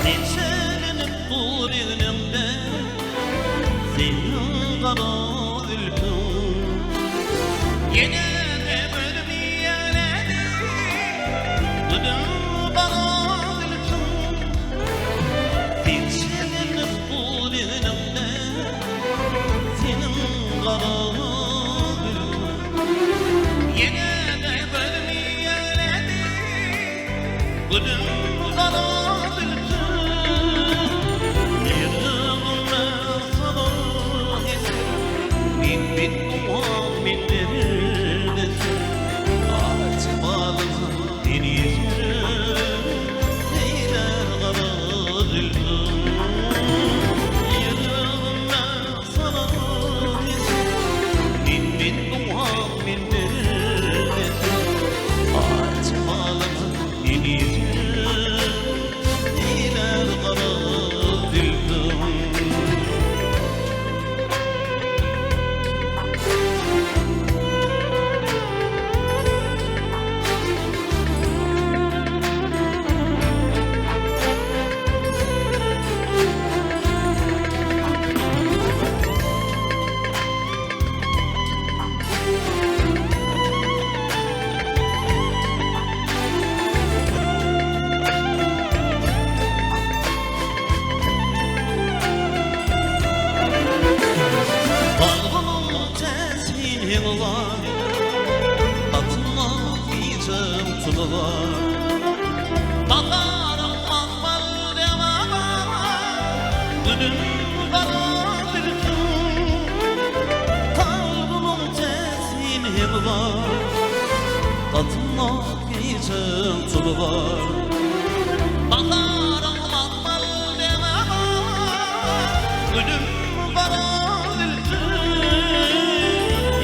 Neçelenip dur elimde senin kara ülkün. Yine de bölmeyeledi gülüm kara ülkün. Neçelenip dur elimde senin kara ülkün. Yine de bölmeyeledi gülüm kara bakarım akbal devama gülüm kara ülkün. Kalbımın tesiri var, tatmak için tulu var. Bakarım akbal devama gülüm kara ülkün.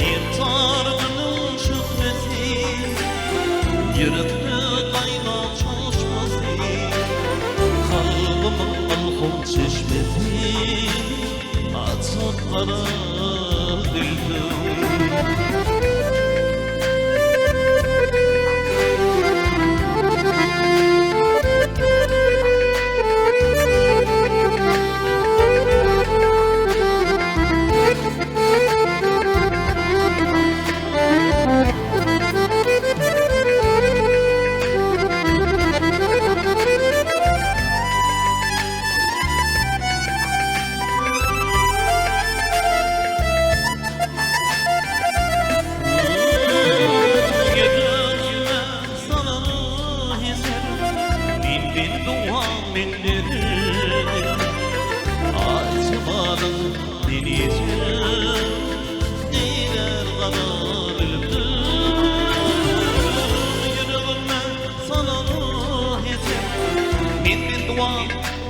İftarının şükresi yürüttü kayna çalışması, kalbımın alhom çeşmesi atıp kara ülkün.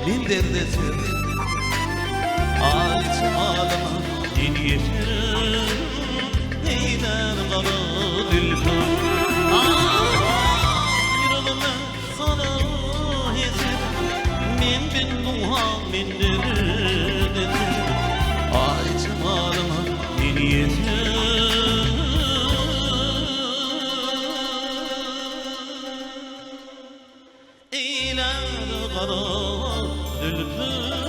Min derdesin açmalıma yeniyesin neyler kara ülkün. Ayrılma sana yesin min bin duha min derdesin açmalıma yeniyesin eyler kara ülkün.